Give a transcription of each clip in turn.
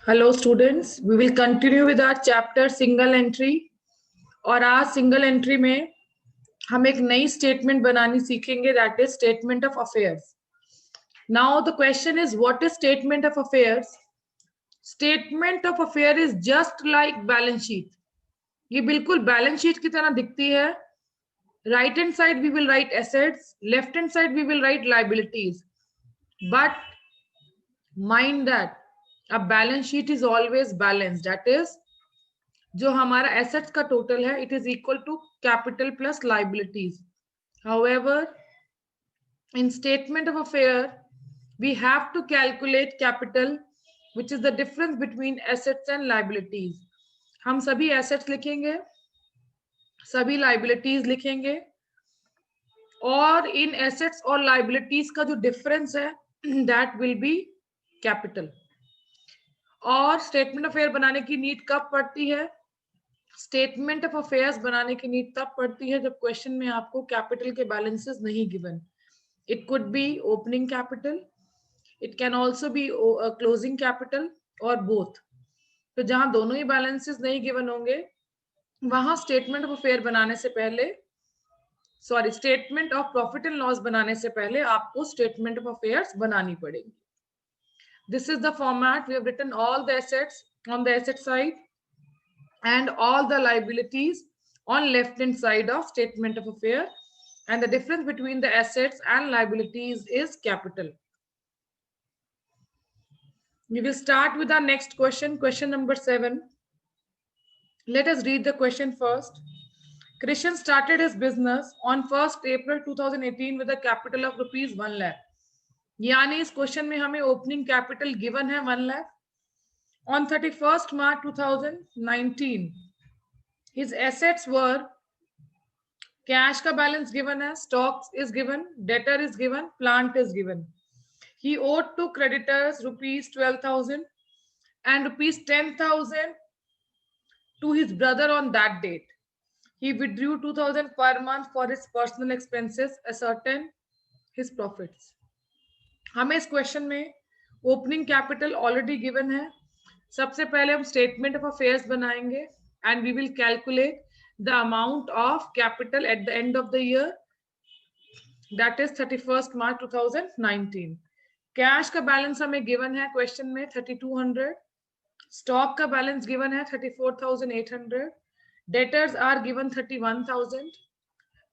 Hello students, we will continue with our chapter single entry. और आज single entry में हम एक नई स्टेटमेंट बनानी सीखेंगे, that is statement of affairs. Now the question is what is statement of affairs. Statement of affair is just like balance sheet. ये बिल्कुल बैलेंस शीट की तरह दिखती है। Right hand side we will write assets, left hand side we will write liabilities, but mind that a balance sheet is always balanced, that is जो हमारा assets का total है it is equal to capital plus liabilities. However in statement of affair we have to calculate capital which is the difference between assets and liabilities. हम सभी assets लिखेंगे, सभी liabilities लिखेंगे, और इन एसेट्स और लाइबिलिटीज का जो डिफरेंस है दैट विल बी कैपिटल। और स्टेटमेंट ऑफ अफेयर बनाने की नीड कब पड़ती है? स्टेटमेंट ऑफ अफेयर्स बनाने की नीड तब पड़ती है जब क्वेश्चन में आपको कैपिटल के बैलेंसेस नहीं given. It could be opening capital, it can also be closing capital और बोथ। तो जहां दोनों ही बैलेंसेस नहीं गिवन होंगे वहां स्टेटमेंट ऑफ अफेयर बनाने से पहले, sorry, statement of profit and loss बनाने से पहले आपको स्टेटमेंट ऑफ अफेयर्स बनानी पड़ेगी। This is the format. We have written all the assets on the asset side and all the liabilities on left hand side of statement of affair, and the difference between the assets and liabilities is capital. We will start with our next question, question number 7. Let us read the question first. Krishan started his business on 1st April 2018 with a capital of rupees 1 lakh. यानी इस question में हमें opening capital given है 1 lakh. On 31st March 2019, his assets were cash का balance given है, stocks is given, debtor is given, plant is given. He owed to creditors rupees 12,000 and rupees 10,000 to his brother on that date. He withdrew 2,000 per month for his personal expenses, ascertain his profits. हमें इस question में opening capital already given है। सबसे पहले हम statement of affairs बनाएंगे and we will calculate the amount of capital at the end of the year, that is 31st March 2019। Cash का balance हमें गिवन है क्वेश्चन में 3200, स्टॉक का बैलेंस गिवन है 34,800, debtors are given 31,000,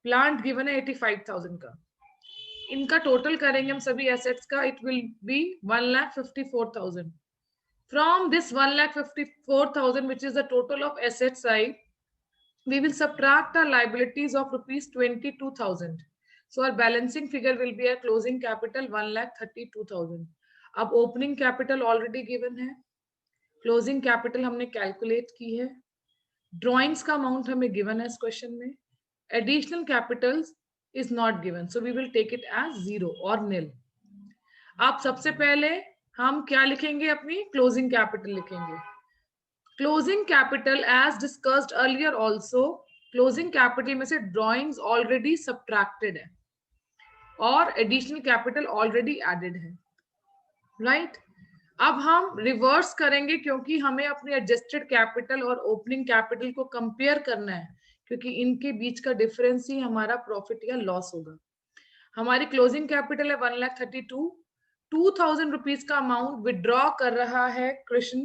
plant given है 85,000 का। इनका टोटल करेंगे हम सभी एसेट्स का, it will be 1,54,000। From this 1,54,000, which is the total of asset side, we will subtract our liabilities of rupees 22,000. So our balancing figure will be a closing capital 1,32,000. अब opening capital already given है, closing capital हमने calculate की है, drawings का amount हमें given है इस question में, additional capitals is not given, so we will take it as 0 or nil. अब सबसे पहले हम क्या लिखेंगे? अपनी क्लोजिंग कैपिटल लिखेंगे। Closing capital as discussed earlier also, closing capital में से ड्रॉइंग्स ऑलरेडी सब्ट्रैक्टेड है और एडिशनल कैपिटल ऑलरेडी एडेड है, राइट? अब हम रिवर्स करेंगे क्योंकि हमें अपनी एडजस्टेड कैपिटल और ओपनिंग कैपिटल को कंपेयर करना है, क्योंकि इनके बीच का डिफरेंस ही हमारा प्रॉफिट या लॉस होगा। हमारी क्लोजिंग कैपिटल है 1,32,000, 2,000 रुपीज का अमाउंट विड्रॉ कर रहा है कृष्ण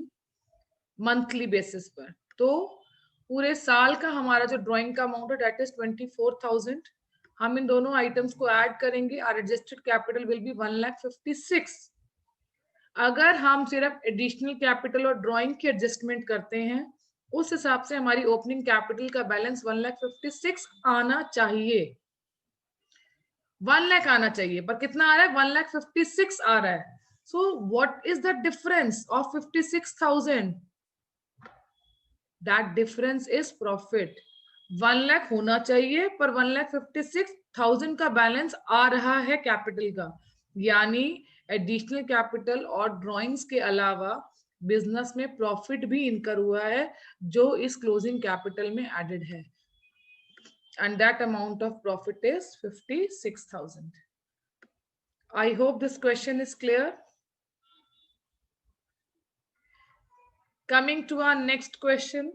मंथली बेसिस पर। तो पूरे साल का हमारा जो ड्राइंग का अमाउंट है दैट इज 24,000। हम इन दोनों आइटम्स को ऐड करेंगे, our adjusted capital will be 1,56,000। अगर हम सिर्फ एडिशनल कैपिटल और ड्राइंग की एडजस्टमेंट करते हैं उस हिसाब से हमारी ओपनिंग कैपिटल का बैलेंस 1,56,000 आना चाहिए, 1 लाख आना चाहिए, पर कितना आ रहा है? 1,56,000 आ रहा है। So what is the difference of 56,000? That difference is profit. 1 lakh होना चाहिए पर 1,56,000 का बैलेंस आ रहा है कैपिटल का, यानी एडिशनल कैपिटल और ड्रॉइंग्स के अलावा बिजनेस में प्रॉफिट भी इनकर हुआ है जो इस क्लोजिंग कैपिटल में एडेड है, and that amount of profit is 56,000. I hope this question is clear. Coming to our next question,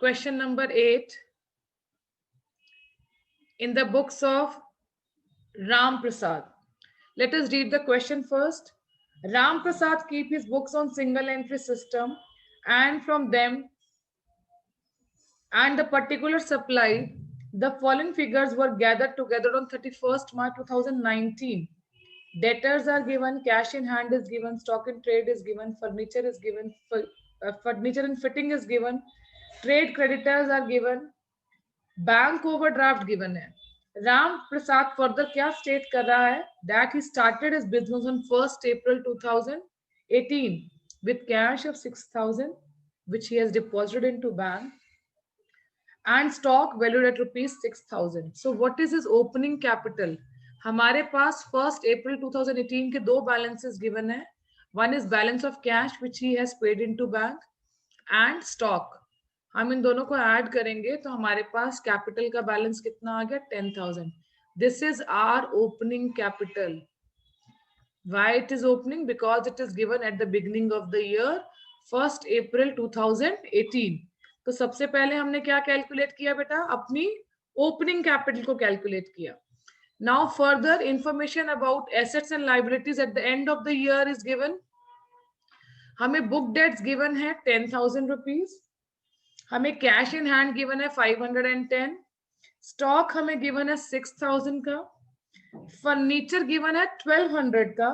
question number 8. In the books of Ram Prasad. Let us read the question first. Ram Prasad keep his books on single entry system, and from them and the particular supply, the following figures were gathered together on 31st March 2019. Debtors are given, cash in hand is given, stock in trade is given, furniture is given, furniture and fitting is given, trade creditors are given, bank overdraft given है. Ram Prasad further क्या state कर रहा है? That he started his business on 1st April 2018 with cash of 6,000 which he has deposited into bank and stock valued at rupees 6,000. So what is his opening capital? हमारे पास 1st April 2018 के दो balances given है. One is balance of cash which he has paid into bank and stock. हम इन दोनों को add करेंगे तो हमारे पास कैपिटल का बैलेंस कितना आ गया? 10,000. This is our opening capital. Why it is opening? Because it is given at the beginning of the year 1st April 2018. तो सबसे पहले हमने क्या कैलकुलेट किया बेटा? अपनी ओपनिंग कैपिटल को कैलकुलेट किया. Now further information about assets and liabilities eight the end of the year is given. हमें बुक डेट्स गिवन है 10,000 रुपीज. हमें कैश इन हैंड गिवन है 510. स्टॉक हमें गिवन है 6,000 का. फर्नीचर गिवन है 1,200 का.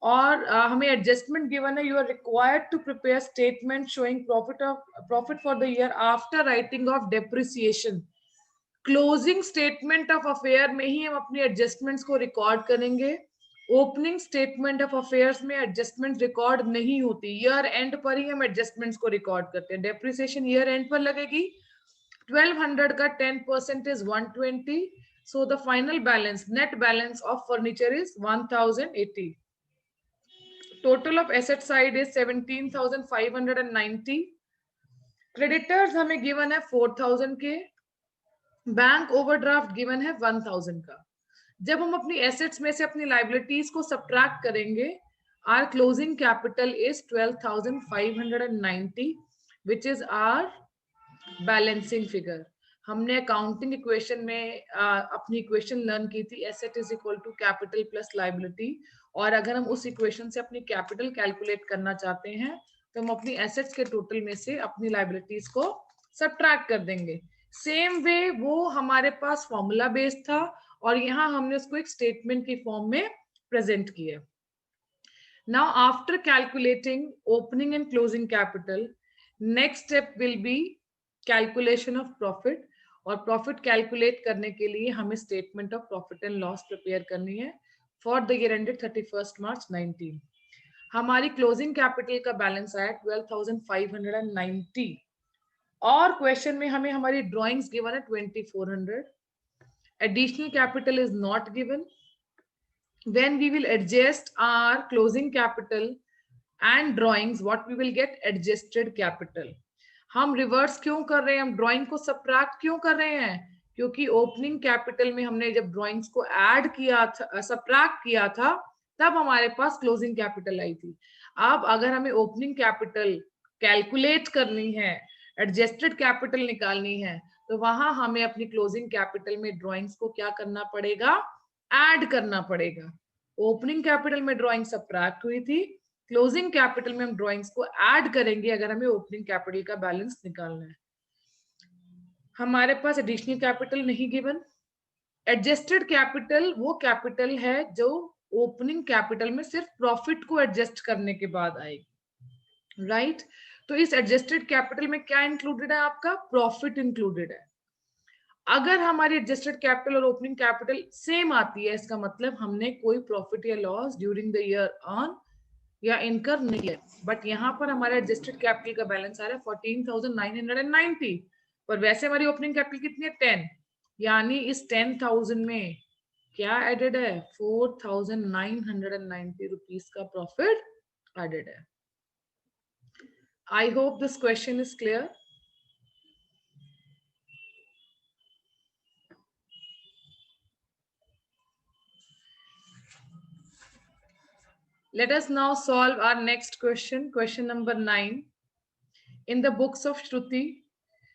और हमें एडजस्टमेंट गिवन है. You are required to prepare statement showing profit for the year after writing off depreciation. Closing statement of affair में ही हम अपनी एडजस्टमेंट्स को रिकॉर्ड करेंगे. ओपनिंग स्टेटमेंट ऑफ अफेयर्स में एडजस्टमेंट रिकॉर्ड नहीं होती. ईयर एंड पर ही हम एडजस्टमेंट्स को रिकॉर्ड करते हैं. डेप्रिसिएशन ईयर एंड पर लगेगी. 1,200 का 10% is 120. So the final balance, net balance of furniture is 1,080. Total of asset side is 17,590. Creditors हमें गिवन है 4,000 के. बैंक ओवरड्राफ्ट गिवन है 1,000 का. जब हम अपनी एसेट्स में से अपनी लाइबिलिटीज को सब्ट्रैक्ट करेंगे, our closing capital is 12,590 which is our balancing figure. हमने अकाउंटिंग इक्वेशन में अपनी इक्वेशन लर्न की थी, asset is equal to capital plus liability. और अगर हम उस इक्वेशन से अपनी कैपिटल कैलकुलेट करना चाहते हैं तो हम अपनी एसेट्स के टोटल में से अपनी लाइबिलिटीज को सब्ट्रैक्ट कर देंगे. सेम वे वो हमारे पास फॉर्मूला बेस्ड था और यहाँ हमने उसको एक स्टेटमेंट की फॉर्म में प्रेजेंट किया. Now after calculating opening and closing capital, next step will B calculation of profit. और प्रॉफिट कैलकुलेट करने के लिए हमें statement of profit and loss prepare करनी है for the year ended 31st March 19. हमारी क्लोजिंग कैपिटल का बैलेंस आया 12,590 और क्वेश्चन में हमें हमारी ड्रॉइंग्स गिवन है 2,400. Additional capital is not given. When we will adjust our closing capital and drawings, what we will get? Adjusted capital. हम reverse क्यों कर रहे हैं? हम ड्राइंग को सब्ट्रैक्ट क्यों कर रहे हैं? क्योंकि ओपनिंग कैपिटल में हमने जब ड्राइंग्स को ऐड किया था, सब्ट्रैक्ट किया था, तब हमारे पास क्लोजिंग कैपिटल आई थी. अब अगर हमें ओपनिंग कैपिटल कैलकुलेट करनी है, एडजस्टेड कैपिटल निकालनी है, तो वहां हमें अपनी क्लोजिंग कैपिटल में ड्राइंग्स को क्या करना पड़ेगा? ऐड करना पड़ेगा. ओपनिंग कैपिटल में ड्राइंग सब्ट्रैक्ट हुई थी, क्लोजिंग कैपिटल में हम ड्राइंग्स को ऐड करेंगे अगर हमें ओपनिंग कैपिटल का बैलेंस निकालना है. हमारे पास एडिशनल कैपिटल नहीं गिवन. एडजस्टेड कैपिटल वो कैपिटल है जो ओपनिंग कैपिटल में सिर्फ प्रॉफिट को एडजस्ट करने के बाद आएगी. राइट तो इस एडजस्टेड कैपिटल में क्या इंक्लूडेड है? आपका प्रॉफिट इंक्लूडेड है. अगर हमारी एडजस्टेड कैपिटल और ओपनिंग कैपिटल सेम आती है, इसका मतलब हमने कोई प्रॉफिट या loss during the year earn या इनकर नहीं है. बट यहाँ पर हमारा एडजस्टेड कैपिटल का बैलेंस आ रहा है 14,990, पर वैसे हमारी ओपनिंग कैपिटल कितनी है? 10. यानी इस 10,000 में क्या एडेड है? 4,990 रुपीज का प्रॉफिट एडेड है. I hope this question is clear. Let us now solve our next question, question number 9. in the books of Shruti.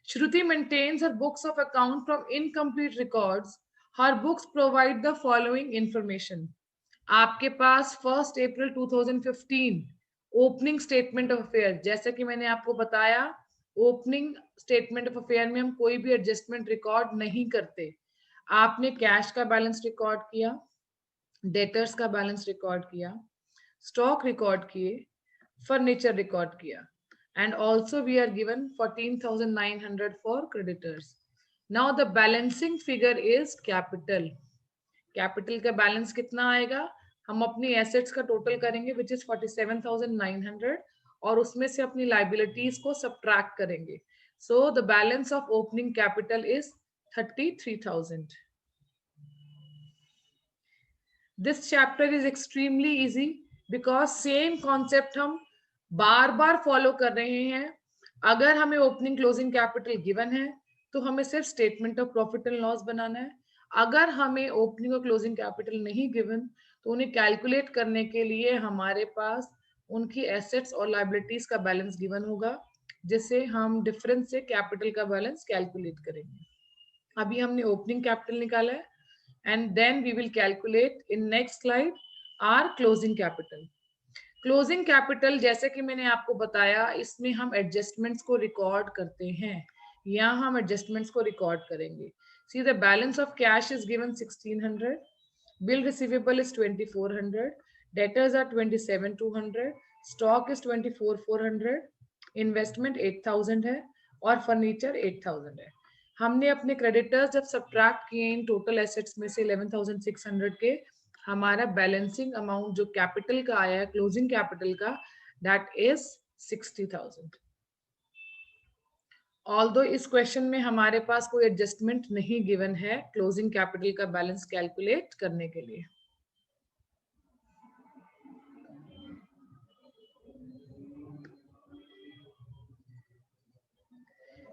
Shruti maintains her books of account from incomplete records. Her books provide the following information. आपके पास 1 अप्रैल 2015 opening statement of affair, जैसा कि मैंने आपको बताया, opening statement of affair में हम कोई भी एडजस्टमेंट रिकॉर्ड नहीं करते. आपने कैश का बैलेंस रिकॉर्ड किया, डेटर्स का बैलेंस रिकॉर्ड किया, स्टॉक रिकॉर्ड किए, फर्नीचर रिकॉर्ड किया, and also we are given 14,900 for creditors. Now the balancing figure is capital. Capital का बैलेंस कितना आएगा? हम अपनी एसेट्स का टोटल करेंगे विच इज 47,900 और उसमें से अपनी लाइबिलिटीज को सब्ट्रैक्ट करेंगे. So the balance of opening capital is 33,000. This chapter is extremely easy because same concept हम बार बार फॉलो कर रहे हैं. अगर हमें ओपनिंग क्लोजिंग कैपिटल गिवन है तो हमें सिर्फ statement of profit and loss बनाना है. अगर हमें ओपनिंग और क्लोजिंग कैपिटल नहीं गिवन तो उन्हें कैलकुलेट करने के लिए हमारे पास उनकी एसेट्स और लायबिलिटीज का बैलेंस गिवन होगा, जिससे हम डिफरेंस से कैपिटल का बैलेंस कैलकुलेट करेंगे. अभी हमने ओपनिंग कैपिटल निकाला है and then we will calculate in next slide our closing capital. Closing capital जैसे कि मैंने आपको बताया, इसमें हम एडजस्टमेंट्स को रिकॉर्ड करते हैं. यहाँ हम एडजस्टमेंट्स को रिकॉर्ड करेंगे. See, the balance of cash is given 1,600, bill receivable is 2,400, debtors are 27,200, stock is 24,400, investment 8,000 है और furniture 8,000 है. हमने अपने क्रेडिटर्स जब सब्ट्रैक्ट किए इन टोटल एसेट्स में से 11,600 के, हमारा बैलेंसिंग अमाउंट जो कैपिटल का आया है, क्लोजिंग कैपिटल का, दैट इज 60,000. ऑल्दो इस क्वेश्चन में हमारे पास कोई एडजस्टमेंट नहीं गिवन है क्लोजिंग कैपिटल का बैलेंस कैलकुलेट करने के लिए.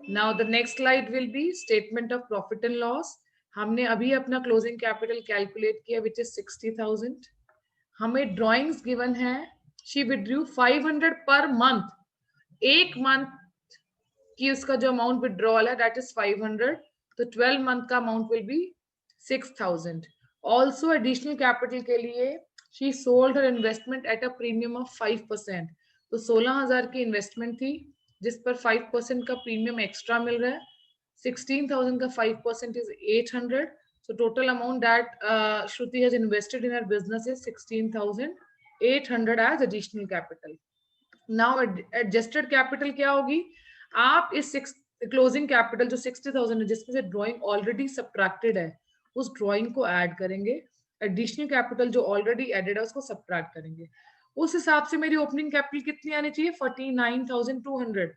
Now the next slide will be statement of profit and loss. हमने अभी अपना क्लोजिंग कैपिटल कैलकुलेट किया विच इज 60,000. हमें ड्रॉइंग्स गिवन है. She withdrew 500 per month. एक मंथ कि उसका जो अमाउंट विड्रॉल है दैट इज 500, तो 12 मंथ का amount will be 6,000. Also additional capital के लिए she sold her investment at a premium of 5%. तो 16,000 की इन्वेस्टमेंट थी जिस पर 5% का प्रीमियम एक्स्ट्रा मिल रहा है. 16,000 का 5% is 800. So total amount that Shruti has invested in her business is 16,800 as additional capital. Now adjusted capital क्या होगी? आप इस क्लोजिंग कैपिटल जो 60,000 है जिसमें से ड्राइंग ऑलरेडी सब्ट्रैक्टेड है उस ड्राइंग को ऐड करेंगे. एडिशनल कैपिटल जो ऑलरेडी एडेड है उसको सब्ट्रैक्ट करेंगे. उस हिसाब से मेरी ओपनिंग कैपिटल कितनी आनी चाहिए? 49,200.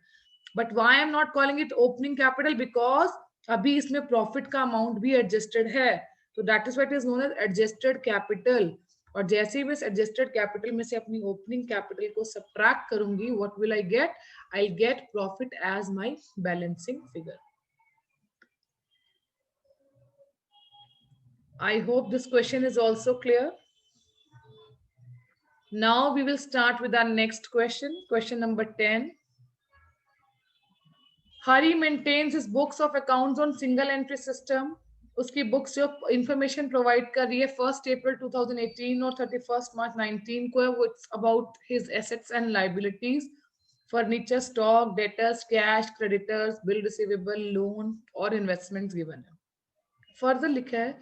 But why I am not calling it opening capital? Because अभी इसमें प्रॉफिट का अमाउंट भी एडजस्टेड है, तो that is what is known as adjusted capital. और जैसे ही मैं एडजस्टेड कैपिटल में से अपनी ओपनिंग कैपिटल को सब्ट्रैक्ट करूंगी, what will I get? I'll get profit as my balancing figure. I hope this question is also clear. Now we will start with our next question. Question number 10. Hari maintains his books of accounts on single entry system. उसकी books जो information provide कर रही है 1 अप्रैल 2018 और 31 मार्च 19 को है, वो it's about his assets and liabilities, furniture, stock, debtors, cash, creditors, bill receivable, loan और इन्वेस्टमेंट्स गिवन है. फर्दर लिखा है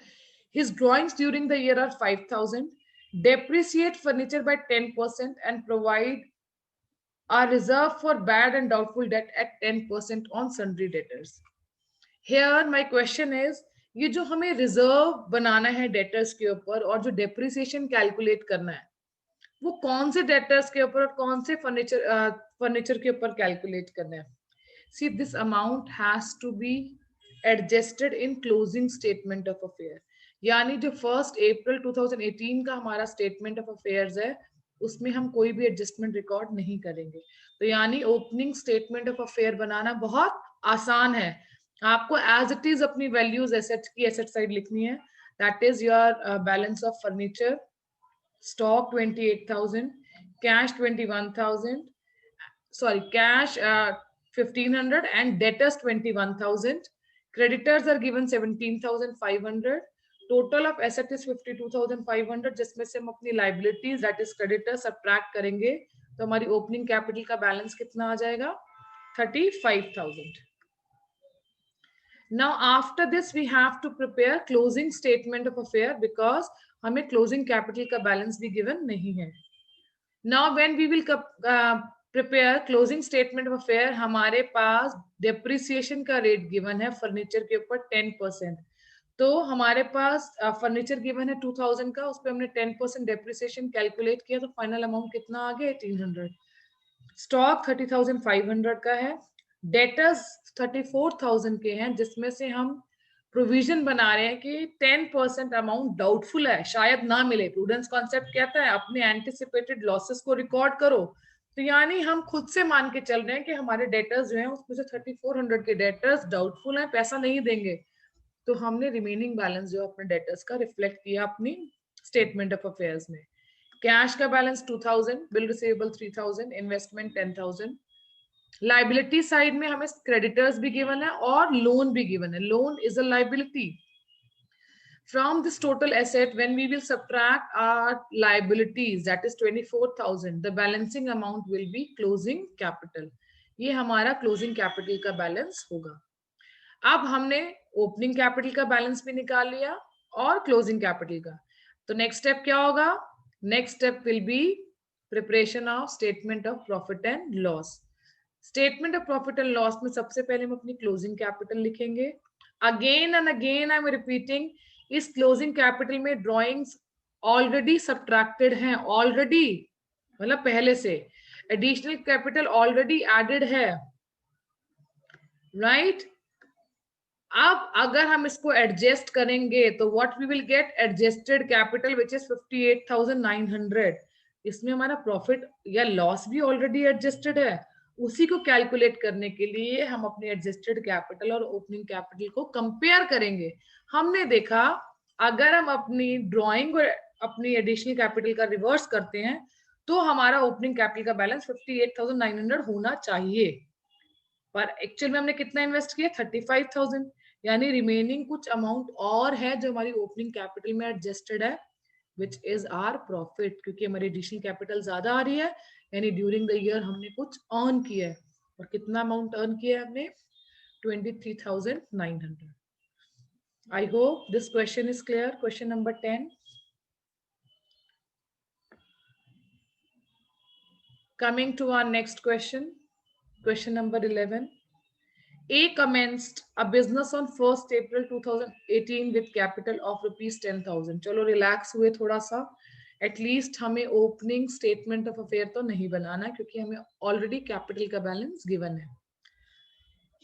his drawings during the year are 5,000, depreciate furniture by 10% and provide a reserve for bad and doubtful debt at 10% on sundry debtors. Here my question is, ये जो हमें reserve बनाना है debtors के ऊपर और जो डेप्रिसिएशन कैलकुलेट करना है वो कौन से डेटर्स के ऊपर और कौन से फर्नीचर के ऊपर कैलकुलेट करना है? See this amount has to be adjusted in closing statement of affair. यानी जो 1 अप्रैल 2018 का हमारा स्टेटमेंट ऑफ अफेयर्स है उसमें हम कोई भी एडजस्टमेंट रिकॉर्ड नहीं करेंगे. तो यानी ओपनिंग स्टेटमेंट ऑफ अफेयर बनाना बहुत आसान है. आपको एज इट इज अपनी वैल्यूज एसेट्स की एसेट साइड लिखनी है. That is your balance of furniture, stock 28,000, cash 21,000, sorry cash 1500 and debtors 21,000. Creditors are given 17,500. Total of asset is 52,500, जिसमें से हम अपनी liabilities that is creditors subtract करेंगे तो हमारी opening capital का balance कितना आ जाएगा 35,000. Now after this we have to prepare closing statement of affair because हमें closing capital का balance भी given नहीं है. Now when we will prepare closing statement of affair, हमारे पास depreciation का rate given है furniture के ऊपर 10%. तो हमारे पास फर्नीचर गिवन है 2000 का, उस पर हमने 10% डेप्रिसिएशन कैलकुलेट किया तो फाइनल अमाउंट कितना आ गया 1800. स्टॉक 30,500 का है. डेटर्स 34,000 के हैं, जिसमें से हम प्रोविजन बना रहे हैं कि 10% अमाउंट डाउटफुल है, शायद ना मिले. प्रूडेंस कॉन्सेप्ट कहता है अपने एंटिसिपेटेड लॉसेस को रिकॉर्ड करो. तो यानी हम खुद से मान के चल रहे हैं कि हमारे डेटर्स जो हैं उसमें से 3400 के डेटर्स डाउटफुल हैं, पैसा नहीं देंगे. तो हमने रिमेनिंग बैलेंस जो अपने डेटर्स का रिफ्लेक्ट किया अपनी स्टेटमेंट ऑफ अफेयर्स में. कैश का balance 2000, bill receivable 3000, investment 10,000. Liability side में हमें क्रेडिटर्स भी गिवन है और लोन भी गिवन है. Loan is a liability. From this total asset, when we will subtract our liabilities, that is 24,000, the balancing amount will be closing capital. ये हमारा closing capital का balance होगा. अब हमने ओपनिंग कैपिटल का बैलेंस भी निकाल लिया और क्लोजिंग कैपिटल का. तो नेक्स्ट स्टेप क्या होगा? Next step will be preparation of statement of profit and loss. Statement of profit and loss में सबसे पहले हम अपनी क्लोजिंग कैपिटल लिखेंगे. Again and again I am repeating, इस क्लोजिंग कैपिटल में ड्रॉइंग्स ऑलरेडी सब्ट्रैक्टेड हैं, ऑलरेडी मतलब पहले से. एडिशनल कैपिटल ऑलरेडी एडेड है, राइट? अब अगर हम इसको एडजस्ट करेंगे तो what we will get, adjusted capital which is 58,900. इसमें हमारा प्रॉफिट या लॉस भी ऑलरेडी एडजस्टेड है. उसी को कैलकुलेट करने के लिए हम अपनी एडजस्टेड कैपिटल और ओपनिंग कैपिटल को कंपेयर करेंगे. हमने देखा अगर हम अपनी ड्रॉइंग और अपनी एडिशनल कैपिटल का रिवर्स करते हैं तो हमारा ओपनिंग कैपिटल का बैलेंस 58,900 होना चाहिए. पर एक्चुअल में हमने कितना इन्वेस्ट किया 35,000, यानी रिमेनिंग कुछ अमाउंट और है जो हमारी ओपनिंग कैपिटल में एडजस्टेड है, विच इज आर प्रॉफिट. क्योंकि हमारी एडिशनल कैपिटल ज्यादा आ रही है, यानी ड्यूरिंग द ईयर हमने कुछ अर्न किया है. और कितना अमाउंट अर्न किया है हमने 23,900. आई hope this question is clear. Question number 10. Coming to our next question, question number 11. A commenced a business on 1st April 2018 with capital of rupees 10,000. चलो रिलैक्स हुए थोड़ा सा. एटलीस्ट हमें ओपनिंग स्टेटमेंट ऑफ अफेयर तो नहीं बनाना क्योंकि हमें already capital का बैलेंस गिवन है.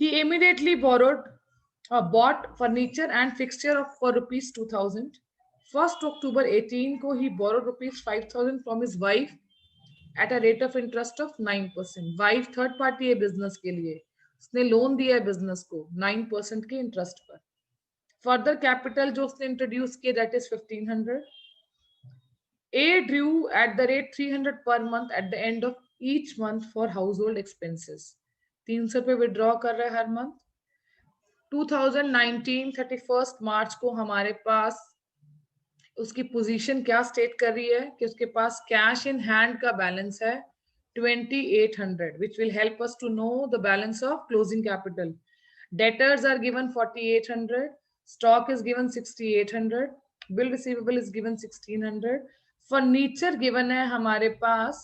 He immediately bought furniture and fixture for rupees 2,000. 1st October 18 को he borrowed rupees 5,000 from his wife at a rate of interest of 9%. Wife third party है business के लिए, उसने लोन दिया है business को 9% के इंटरेस्ट पर. फर्दर कैपिटल जो उसने इंट्रोड्यूस किया that is 1,500. A drew at the rate 300 per month at the end of each month for household expenses. 300 रुपए विड्रॉ कर रहा है हर मंथ. 2019 31 मार्च को हमारे पास उसकी पोजीशन क्या स्टेट कर रही है कि उसके पास कैश इन हैंड का बैलेंस है 2,800, which will help us to know the balance of closing capital. Debtors are given 4,800, stock is given 6,800, bill receivable is given 1,600, furniture given है हमारे पास,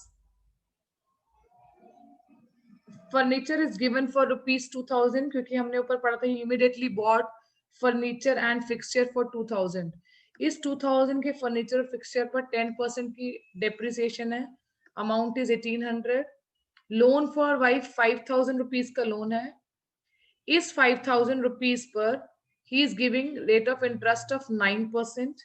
furniture is given for rupees 2,000 क्योंकि हमने ऊपर पढ़ा था immediately bought furniture and fixture for 2,000. इस 2000 के furniture और फिक्सचर पर 10% की डेप्रिसिएशन है. Amount is 1,800. Loan for wife 5,000 rupees का लोन है. इस 5,000 rupees per he is giving rate of interest of 9%.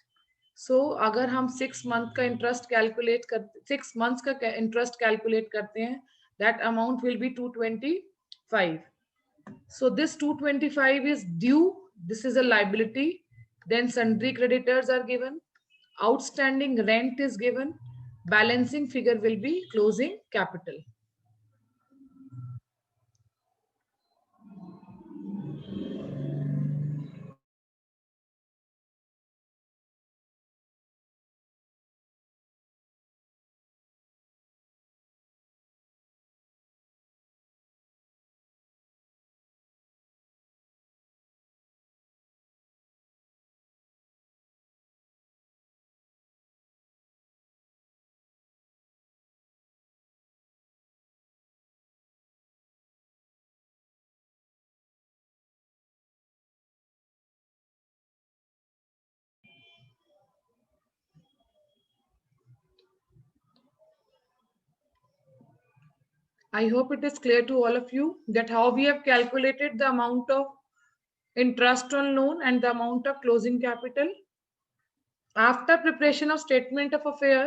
सो अगर हम 6 मंथ का इंटरेस्ट कैलकुलेट करते 6 मंथ्स का इंटरेस्ट कैलकुलेट करते हैं that amount will be 225. So this 225 is due. This is a liability. Then sundry creditors are given, outstanding rent is given, balancing figure will be closing capital. I hope it is clear to all of you that how we have calculated the amount of interest on loan and the amount of closing capital. After preparation of statement of affair,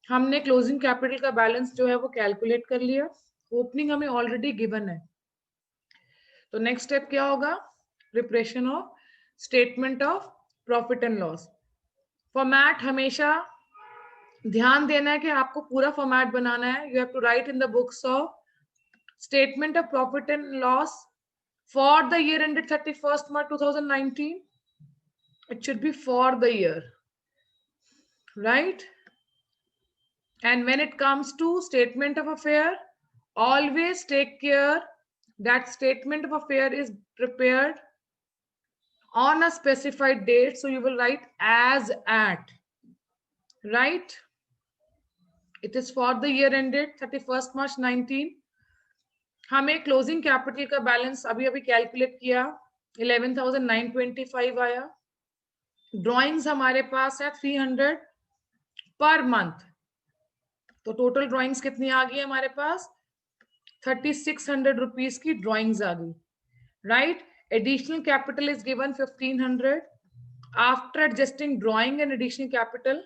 हमने closing capital का balance जो है वो calculate कर लिया. Opening हमें already given है. तो नेक्स्ट स्टेप क्या होगा? Preparation of statement of profit and loss. Format हमेशा ध्यान देना है कि आपको पूरा फॉर्मेट बनाना है. You have to write in the books of statement of profit and loss for the year ended 31st March 2019. It should be for the year, right? And when it comes to statement of affair, always take care that statement of affair is prepared on a specified date. So you will write as at, right? It is for the year ended 31st March 19. हमें closing capital का balance अभी अभी calculate किया, 11,925 आया. Drawings हमारे पास है 300 per month. तो total drawings कितनी आ गई हमारे पास? 3600 रुपीज की ड्रॉइंग्स आ गई, right? Additional capital is given 1500. After adjusting drawing and additional capital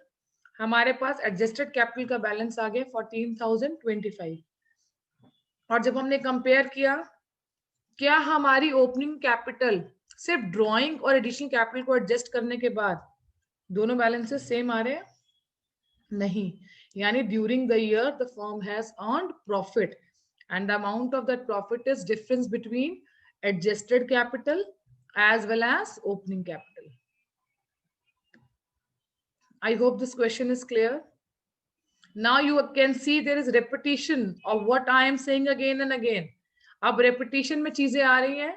हमारे पास एडजस्टेड कैपिटल का बैलेंस आ गया 14,025. और जब हमने कंपेयर किया, क्या हमारी ओपनिंग कैपिटल सिर्फ ड्रॉइंग और एडिशनल कैपिटल को एडजस्ट करने के बाद दोनों बैलेंसेस सेम आ रहे हैं? नहीं. यानी during the year the firm has earned profit and the amount of that profit is difference between adjusted capital as well as opening capital. I hope this question is clear. Now you can see there is repetition of what I am saying again and again. अब repetition में चीजें आ रही हैं.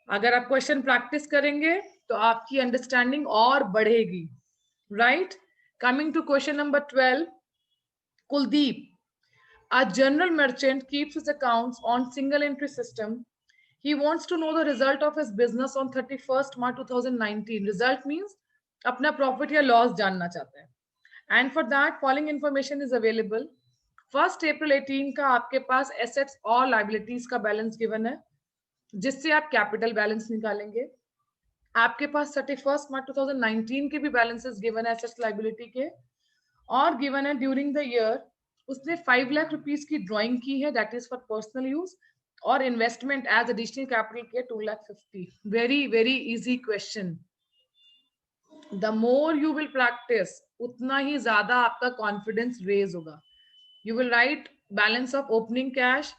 अगर आप question practice करेंगे तो आपकी अंडरस्टैंडिंग और बढ़ेगी, right? Coming to question number 12, Kuldeep. A general merchant keeps his accounts on single entry system. He wants to know the result of his business on 31st March 2019. Result means अपना profit या loss जानना चाहता है. And for that following information is available. 1st April 18 का आपके पास assets और liabilities का balance given है, जिससे आप capital balance निकालेंगे. आपके पास 31st March 2019 के भी balances given है assets liability के, और given है during the year उसने 5 लाख रुपीस की ड्राइंग की है, that is for personal use, और इन्वेस्टमेंट एज एडिशनल कैपिटल के 2,50,000. Very very easy question. The more you will practice उतना ही ज्यादा आपका कॉन्फिडेंस रेज होगा. You will write balance of opening cash,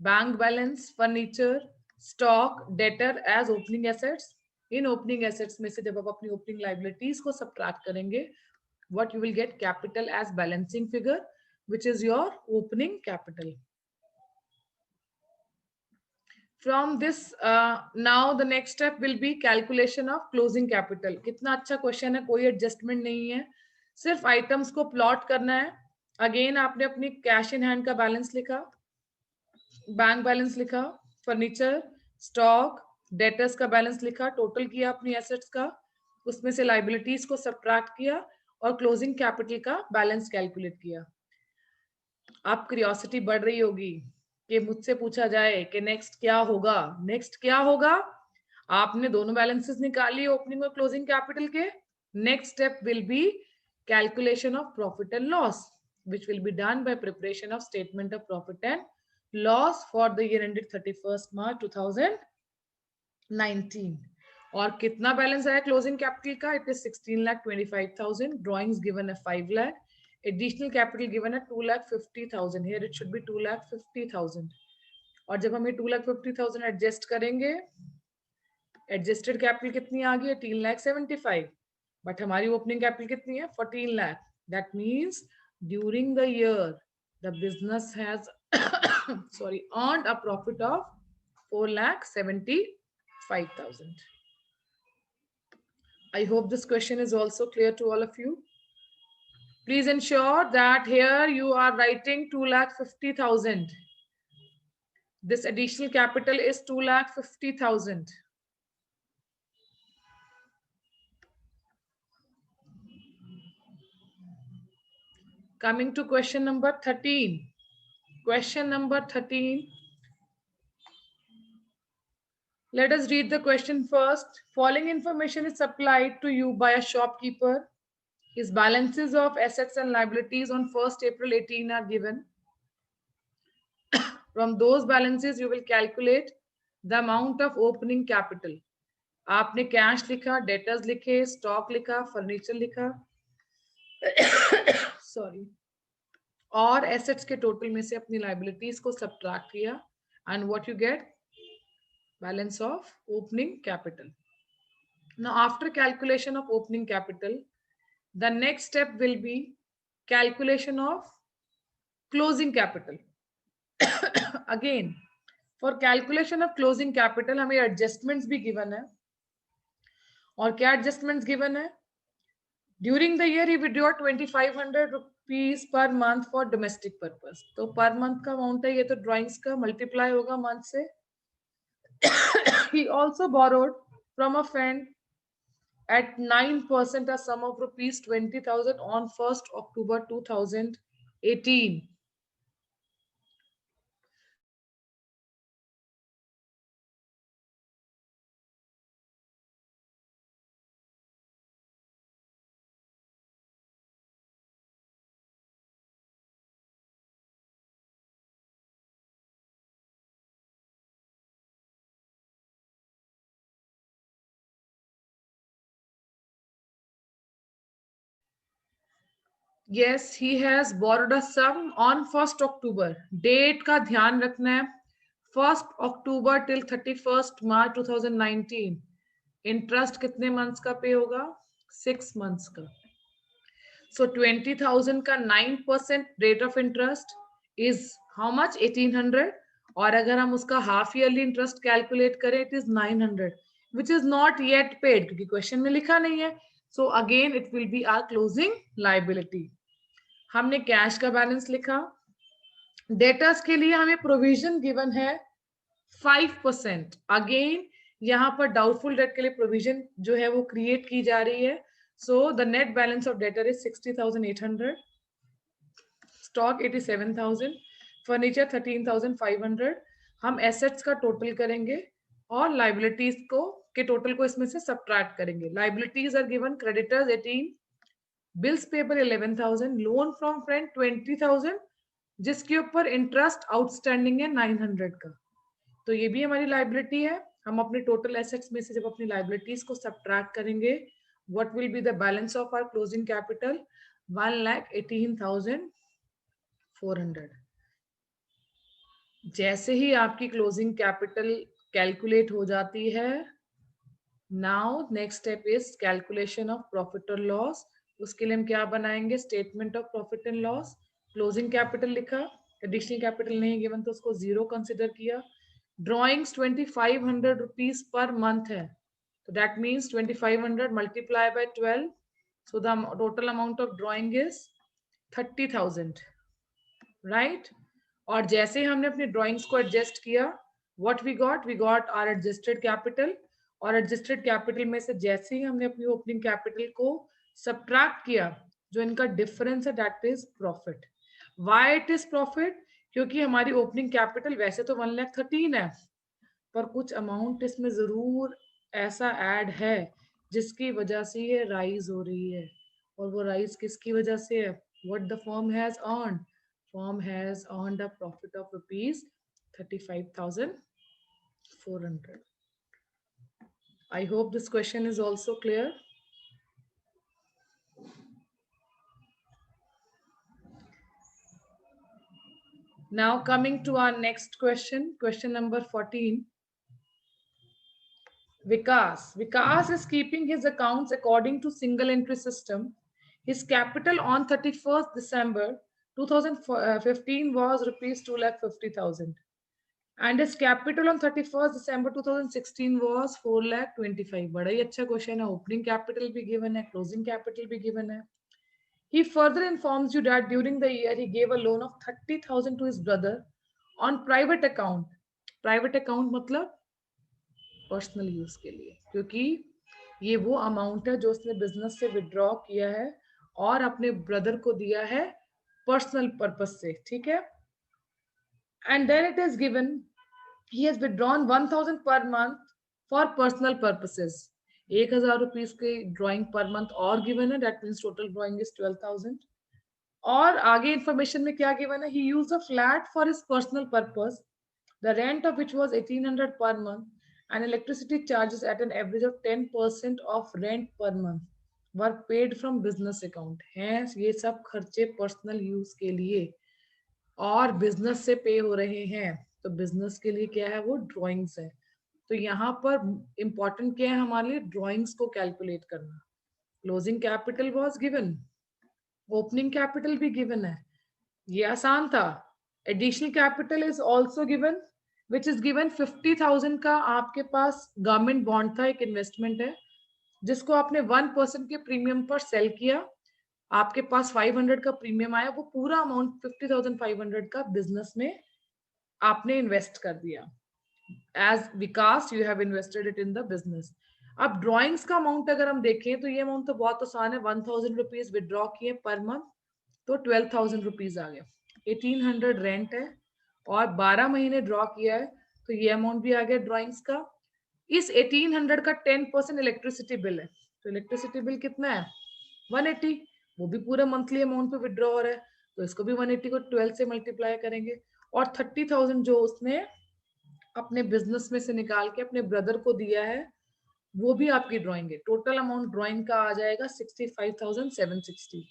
bank balance, furniture, stock, debtor as opening assets. इन opening assets में से जब आप अपनी ओपनिंग लाइबिलिटीज को सब्ट्रैक्ट करेंगे, what you will get capital as balancing figure, which is your opening capital. From this, now the next step will be calculation of closing capital. कितना अच्छा क्वेश्चन है, कोई एडजस्टमेंट नहीं है, सिर्फ आइटम्स को प्लॉट करना है. अगेन आपने अपनी कैश इन हैंड का बैलेंस लिखा, बैंक बैलेंस लिखा, फर्नीचर, स्टॉक, डेटर्स का बैलेंस लिखा, टोटल किया अपनी एसेट्स का, उसमें से लाइबिलिटीज को सब्ट्रैक्ट किया और क्लोजिंग कैपिटल का बैलेंस कैलकुलेट किया. आप क्यूरियोसिटी बढ़ रही होगी कि मुझसे पूछा जाए कि नेक्स्ट क्या होगा. नेक्स्ट क्या होगा? आपने दोनों बैलेंसेस निकाली ओपनिंग और क्लोजिंग कैपिटल के. Next step will B calculation of profit and loss, which will be done by preparation of statement of profit and loss for the year ended 31st March 2019. और कितना balance आया closing capital का? It is 16,25,000. Drawings given है 5 lakh. Additional capital given है 2,50,000. Here it should be 2,50,000. और जब हम ये 2,50,000 एडजस्ट करेंगे, एडजस्टेड कैपिटल कितनी आ गई है? 3,75,000. बट हमारी ओपनिंग कैपिटल कितनी है? 14 lakh. That means during the year the business has earned a profit of 4,75,000. I hope this question is also clear to all of you. Please ensure that here you are writing 2,50,000. This additional capital is 2,50,000. Coming to question number 13. Question number 13. Let us read the question first. Following information is supplied to you by a shopkeeper. His balances of assets and liabilities on 1st April 18 are given. From those balances, you will calculate the amount of opening capital. आपने cash लिखा, debtors लिखे, stock लिखा, furniture लिखा, sorry, और assets के total में से अपनी लाइबिलिटीज को सब्ट्रैक्ट किया, and what you get, balance of opening capital. Now after calculation of opening capital, the next step will be calculation of closing capital. Again, for calculation of closing capital हमें adjustments भी given है. और क्या adjustments given है? During the year he withdraw 2500 rupees per month for domestic purpose. तो per month का amount है, ये तो drawings का multiply होगा month से. He also borrowed from a friend at 9% a sum of rupees 20,000 on 1st October 2018. Yes, he has borrowed a sum on 1st October. Date का ध्यान रखना है. 1st October till 31st March 2019. Interest कितने months का पे होगा? 6 months का. So 20,000 का 9% rate of interest is how much? 1800. और अगर हम उसका half yearly interest calculate करें, it is 900, which is not yet paid क्योंकि question में लिखा नहीं है. So again it will be our closing liability. हमने कैश का बैलेंस लिखा. डेटर्स के लिए हमें प्रोविजन गिवन है 5%. अगेन यहाँ पर डाउटफुल डेट के लिए प्रोविजन जो है वो क्रिएट की जा रही है. So the net balance of debtor is 60,800, stock 87,000, furniture 13,500. हम एसेट्स का टोटल करेंगे और लाइबिलिटीज को के टोटल को इसमें से सब्ट्रैक्ट करेंगे. Liabilities are given, creditors 18, bills payable 11,000, loan from friend 20,000, जिसके ऊपर इंटरेस्ट आउटस्टैंडिंग है 900 का. तो ये भी हमारी लाइबिलिटी है. हम अपने टोटल एसेट्स में से जब अपनी लाइबिलिटीज को सब्ट्रैक्ट करेंगे, what will be the balance of our closing capital? 1,18,400. जैसे ही आपकी क्लोजिंग कैपिटल कैलकुलेट हो जाती है, now next step is calculation of profit और लॉस. उसके लिए हम क्या बनाएंगे? Statement of profit and loss. Closing capital लिखा, एडिशनल कैपिटल नहीं गिवन तो उसको जीरो कंसिडर किया. ड्रॉइंग्स 2500 रुपीज पर मंथ है, तो that means 2500 multiply by 12, so the total amount of drawing is 30,000, right. और जैसे हमने अपनी ड्रॉइंग्स को एडजस्ट किया, what we got our adjusted capital. और एडजस्टेड कैपिटल में से जैसे ही हमने अपनी ओपनिंग कैपिटल को सब्ट्रैक्ट किया, जो इनका डिफरेंस है, that is profit. Why it is profit? क्योंकि हमारी ओपनिंग कैपिटल वैसे तो 1,13,000 है, पर कुछ अमाउंट इसमें जरूर ऐसा ऐड है जिसकी वजह से ये राइज हो रही है. और वो राइज किसकी वजह से है? What the firm has earned. Firm has earned a profit of rupees 35,400. I hope this question is also clear. Now coming to our next question, question number 14. Vikas is keeping his accounts according to single entry system. His capital on 31st December 2015 was rupees 2,50,000. And his capital on 31st December 2016 was 4,25,000. बड़ा ही अच्छा question है. Opening capital भी given है, closing capital भी given है. He further informs you that during the year he gave a loan of 30,000 to his brother on private account. Private account मतलब personal use के लिए, क्योंकि ये वो अमाउंट है जो उसने बिजनेस से विड्रॉ किया है और अपने ब्रदर को दिया है पर्सनल पर्पस से. ठीक है. and then it is given he has withdrawn 1000 per month for personal purposes. 1000 rupees के ड्राइंग पर मंथ और गिवन है, that means total drawing is 12,000. और आगे इंफॉर्मेशन में क्या गिवन है, he used a flat for his personal purpose, the rent of which was 1800 per month and electricity charges at an average of 10% of rent per month were paid from business account. है ये सब खर्चे personal use के लिए और business से पे हो रहे हैं, तो बिजनेस के लिए क्या है, वो ड्राइंग्स है. तो यहाँ पर इंपॉर्टेंट क्या है हमारे लिए, ड्राइंग्स को कैलकुलेट करना. Closing capital was given, opening capital भी गिवन है, ये आसान था. Additional capital is also given which is given 50,000 का आपके पास गवर्नमेंट बॉन्ड था, एक इन्वेस्टमेंट है जिसको आपने 1% के प्रीमियम पर सेल किया, आपके पास 500 का प्रीमियम आया, वो पूरा अमाउंट 50,500 का बिजनेस में आपने इन्वेस्ट कर दिया. As Vikas you have invested it in the business. अब ड्रॉइंग्स का अमाउंट अगर हम देखें तो ये अमाउंट तो बहुत आसान है, 1000 रुपीज विदड्रॉ किए पर मंथ तो 12,000 रुपीज आ गया. 1800 रेंट है और 12 महीने ड्रॉ किया है तो ये अमाउंट भी आ गया ड्रॉइंग्स का. इस 1800 का 10% इलेक्ट्रिसिटी बिल है, तो इलेक्ट्रिसिटी बिल कितना है 180, वो भी पूरा मंथली अमाउंट पे विड्रॉ हो रहा है, तो इसको भी 180 को 12 से मल्टीप्लाई करेंगे. और 30,000 जो उसने अपने बिजनेस में से निकाल के अपने ब्रदर को दिया है वो भी आपकी ड्राइंग है. टोटल अमाउंट ड्राइंग का आ जाएगा 65,760.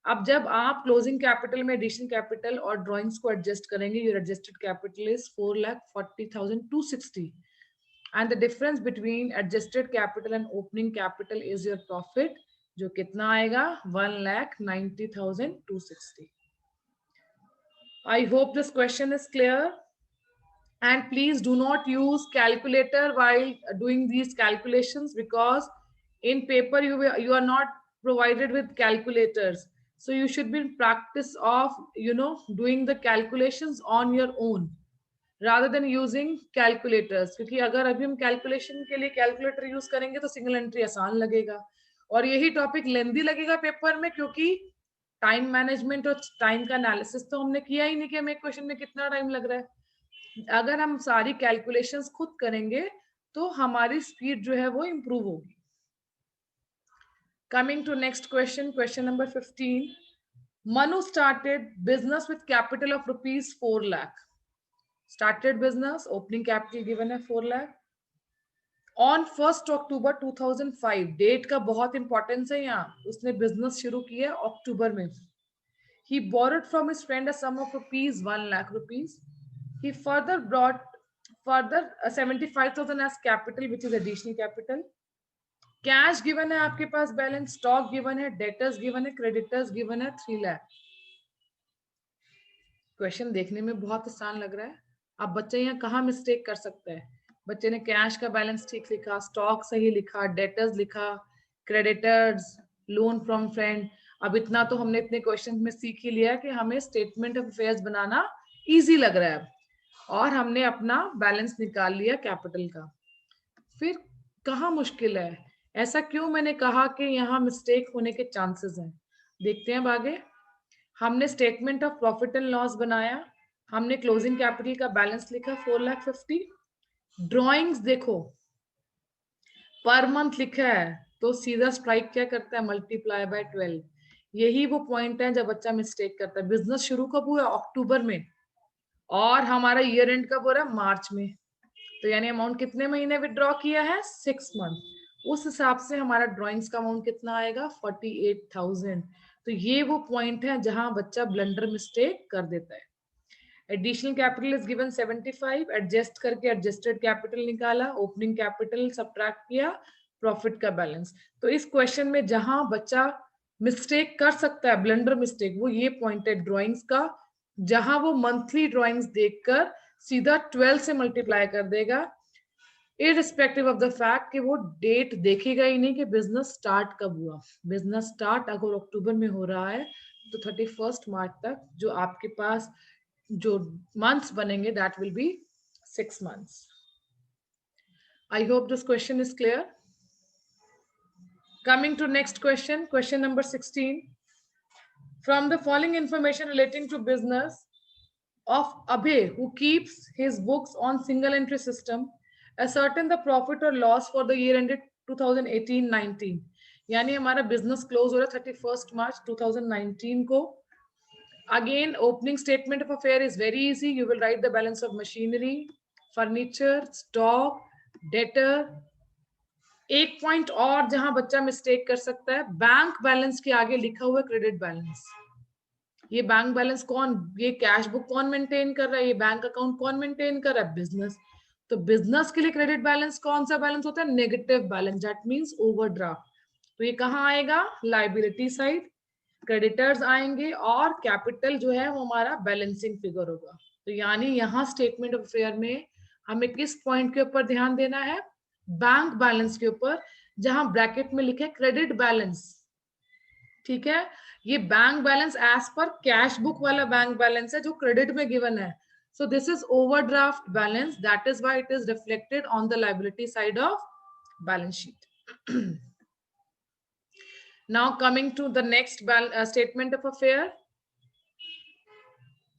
अब जब आप क्लोजिंग कैपिटल में एडिशन कैपिटल और ड्राइंग्स को एडजस्ट करेंगे, your adjusted capital is 4,40,260 and the difference between adjusted capital and opening capital is your profit, जो कितना आएगा 1,90,260. I hope this question is clear. And please do not use calculator while doing these calculations, because in paper you are not provided with calculators. So you should be in practice of doing the calculations on your own rather than using calculators. क्योंकि अगर अभी हम calculation के लिए calculator use करेंगे तो single entry आसान लगेगा और यही topic lengthy लगेगा पेपर में, क्योंकि टाइम मैनेजमेंट और टाइम का एनालिसिस तो हमने किया ही नहीं कि हमें एक क्वेश्चन में कितना टाइम लग रहा है. अगर हम सारी कैलकुलेशंस खुद करेंगे तो हमारी स्पीड जो है वो इंप्रूव होगी. Coming to next question, question number 15. Manu started business with capital of rupees 4 lakh. Started business, opening capital given है 4 lakh. On 1st October 2005, date का बहुत इंपॉर्टेंस है यहाँ, उसने बिजनेस शुरू किया अक्टूबर में. He borrowed from his friend a sum of rupees 1 lakh rupees. He further brought 75,000 as capital, which is additional capital. Cash given है आपके पास बैलेंस, स्टॉक गिवन है, डेटर्स गिवन है, क्रेडिटर्स गिवन है 3 लाख. क्वेश्चन देखने में बहुत आसान लग रहा है. अब बच्चा यहाँ कहाँ मिस्टेक कर सकता है? बच्चे ने कैश का बैलेंस ठीक लिखा, स्टॉक सही लिखा, डेटर्स लिखा, क्रेडिटर्स, लोन फ्रॉम फ्रेंड. अब इतना तो हमने इतने क्वेश्चन में सीख ही लिया कि हमें statement of affairs banana easy लग रहा है और हमने अपना बैलेंस निकाल लिया कैपिटल का. फिर कहाँ मुश्किल है? ऐसा क्यों मैंने कहा कि यहाँ मिस्टेक होने के चांसेस हैं? देखते हैं अब आगे. हमने statement of profit and loss बनाया, हमने क्लोजिंग कैपिटल का बैलेंस लिखा 4,50,000. ड्रॉइंग्स देखो पर मंथ लिखा है तो सीधा स्ट्राइक क्या करता है, मल्टीप्लाई बाय 12. यही वो पॉइंट है जब बच्चा मिस्टेक करता है. बिजनेस शुरू कब हुआ? अक्टूबर में, और हमारा ईयर एंड कब हो रहा है? मार्च में. तो यानी अमाउंट कितने महीने विड्रॉ किया है? 6 मंथ. उस हिसाब से हमारा ड्रॉइंग्स का अमाउंट कितना आएगा? 48,000. तो ये वो पॉइंट है जहां बच्चा ब्लंडर मिस्टेक कर देता है. Additional capital is given 75, adjust करके एडजस्टेड कैपिटल निकाला, ओपनिंग कैपिटल सब्ट्रैक्ट किया, प्रॉफिट का बैलेंस. तो इस क्वेश्चन में जहां बच्चा मिस्टेक कर सकता है, ब्लंडर मिस्टेक, वो ये पॉइंट है ड्रॉइंग्स का, जहां वो मंथली ड्रॉइंग्स देखकर सीधा 12 से मल्टीप्लाई कर देगा, इररिस्पेक्टिव ऑफ द फैक्ट कि वो डेट देखेगा ही नहीं कि बिजनेस स्टार्ट कब हुआ. बिजनेस स्टार्ट अगर अक्टूबर में हो रहा है तो 31 मार्च तक जो आपके पास जो months बनेंगे that will be 6 months. I hope this question is clear. Coming to next question, question number 16. From the following information relating to business, of Abhay, who keeps his books on single entry system, ascertain the profit or loss for the year ended 2018-19. यानी हमारा business close हो रहा है 31 मार्च 2019 को. Again, opening statement of affair is very easy. You will write the balance of machinery, furniture, stock, debtor. एक point और जहां बच्चा मिस्टेक कर सकता है, बैंक बैलेंस के आगे लिखा हुआ क्रेडिट बैलेंस. ये बैंक बैलेंस कौन, ये कैश बुक कौन मेंटेन कर रहा है, ये बैंक अकाउंट कौन मेंटेन कर रहा है, बिजनेस. तो बिजनेस के लिए क्रेडिट बैलेंस कौन सा बैलेंस होता है, negative balance, that means overdraft. तो ये कहाँ आएगा, लायबिलिटी साइड. क्रेडिटर्स आएंगे और कैपिटल जो है वो हमारा बैलेंसिंग फिगर होगा. तो यानी यहाँ स्टेटमेंट ऑफ अफेयर में हमें किस पॉइंट के ऊपर ध्यान देना है, बैंक बैलेंस के ऊपर, जहां ब्रैकेट में लिखे क्रेडिट बैलेंस. ठीक है, ये bank balance as per cash book वाला बैंक बैलेंस है जो क्रेडिट में गिवन है. So this is overdraft balance, that is why it is reflected on the liability side of balance sheet. Now coming to the next statement of affair.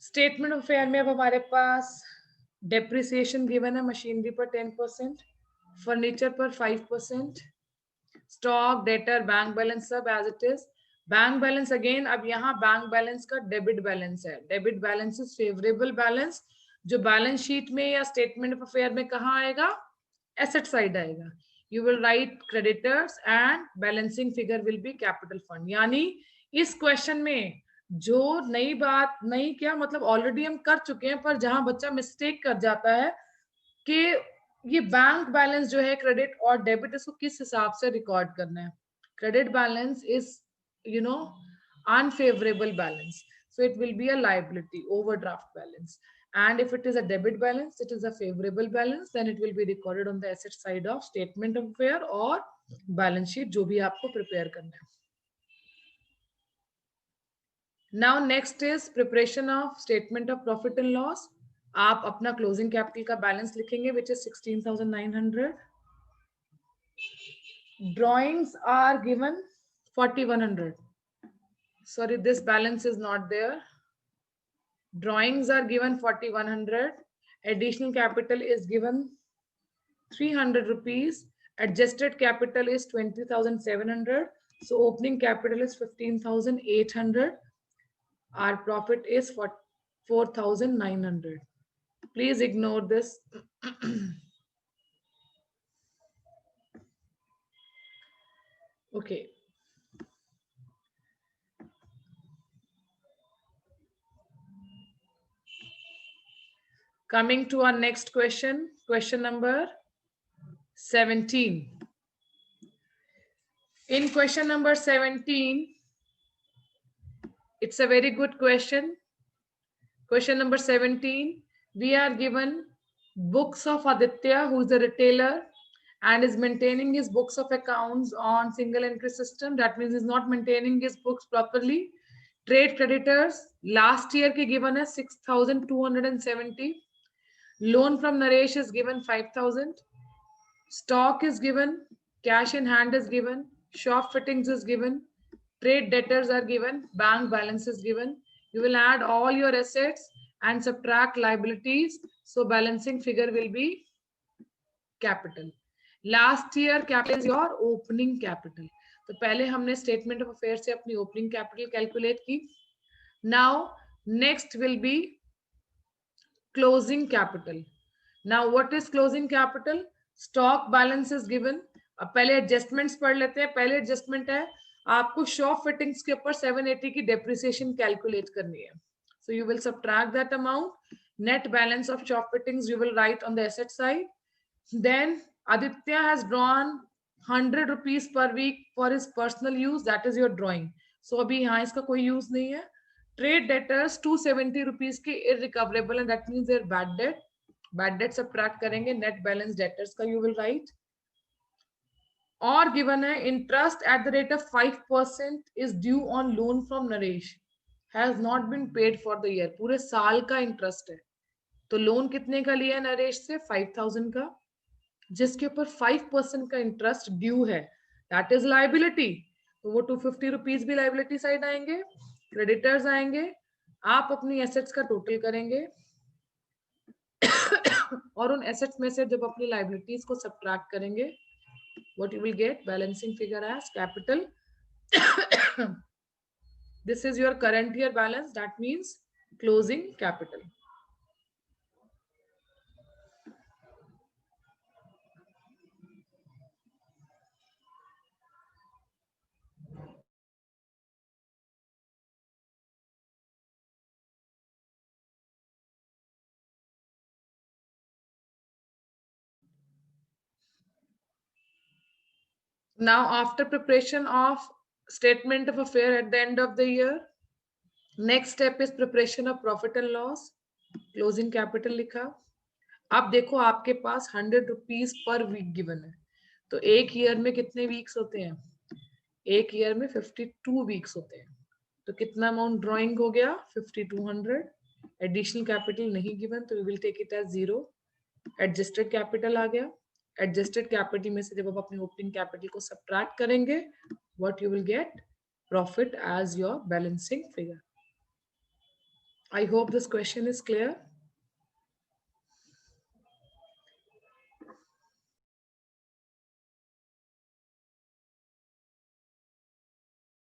Statement of affair में अब हमारे पास depreciation given है machinery पर 10%, furniture पर 5%, stock, debtor, bank balance सब as it is. Bank balance again, अब यहाँ बैंक बैलेंस का डेबिट बैलेंस है. Debit balance is favourable balance, जो बैलेंस शीट में या स्टेटमेंट ऑफ अफेयर में कहाँ आएगा, एसेट साइड आएगा. You will write creditors and balancing figure will be capital fund. यानी इस क्वेश्चन में जो नई बात नहीं, क्या मतलब ऑलरेडी हम कर चुके हैं, पर जहां बच्चा मिस्टेक कर जाता है कि ये बैंक बैलेंस जो है क्रेडिट और डेबिट, इसको किस हिसाब से रिकॉर्ड करना है. Credit balance is unfavorable balance, so it will be a liability, overdraft balance. And if it is a debit balance, it is a favorable balance, then it will be recorded on the asset side of statement of affair or balance sheet, जो भी आपको prepare करना है. Now next is preparation of statement of profit and loss. आप अपना closing capital का balance लिखेंगे, which is 16,900. Drawings are given 4,100. Sorry, this balance is not there. Drawings are given 4,100. Additional capital is given 300 rupees. Adjusted capital is 20,700. So opening capital is 15,800. Our profit is 4,900. Please ignore this. Okay. Coming to our next question, question number 17. In question number 17, it's a very good question. Question number 17, we are given books of Aditya, who is a retailer and is maintaining his books of accounts on single entry system. That means he's not maintaining his books properly. Trade creditors last year ki given is 6,270. Loan from Naresh is given 5,000. Stock is given. Cash in hand is given. Shop fittings is given. Trade debtors are given. Bank balance is given. You will add all your assets and subtract liabilities. So balancing figure will be capital. Last year capital is your opening capital. तो पहले हमने statement of affairs से अपनी opening capital calculate की. Now next will be closing capital. Now what is closing capital? Stock balance is given. अब पहले adjustments पढ़ लेते हैं. पहले adjustment है आपको shop fittings के ऊपर 780 की depreciation calculate करनी है. So you will subtract that amount. Net balance of shop fittings you will write on the asset side. Then Aditya has drawn 100 rupees per week for his personal use. That is your drawing. So अभी यहाँ इसका कोई use नहीं है. Trade debtors 270 rupees के irrecoverable and that means their bad debt. Bad debt subtract करेंगे. Net balance debtors का you will write. और given है interest at the rate of 5% is due on loan from Naresh. Has not been paid for the year. पूरे साल का interest है. तो loan कितने का लिया नरेश से? 5,000 का, जिसके ऊपर 5% का इंटरेस्ट ड्यू है. That is liability. तो वो 250 रुपीज भी लायबिलिटी साइड आएंगे. क्रेडिटर्स आएंगे. आप अपनी एसेट्स का टोटल करेंगे और उन एसेट्स में से जब अपनी लाइबिलिटीज को सब्ट्रैक्ट करेंगे, what you will get balancing figure as capital. This is your current year balance, that means closing capital. Now after preparation of statement of affair at the end of the year, next step is preparation of profit and loss. Closing capital लिखा. अब देखो आपके पास 100 rupees per week given है, तो एक year में कितने weeks होते हैं? एक ईयर में 52 वीक्स होते हैं. तो कितना अमाउंट ड्रॉइंग हो गया? 5200. एडिशनल कैपिटल नहीं गिवन, तो we will take it as 0. Adjusted capital आ गया. एडजस्टेड कैपिटल में से जब आप अपने ओपनिंग कैपिटल को सब्ट्रैक्ट करेंगे, what you will get? Profit as your balancing figure. I hope this question is clear.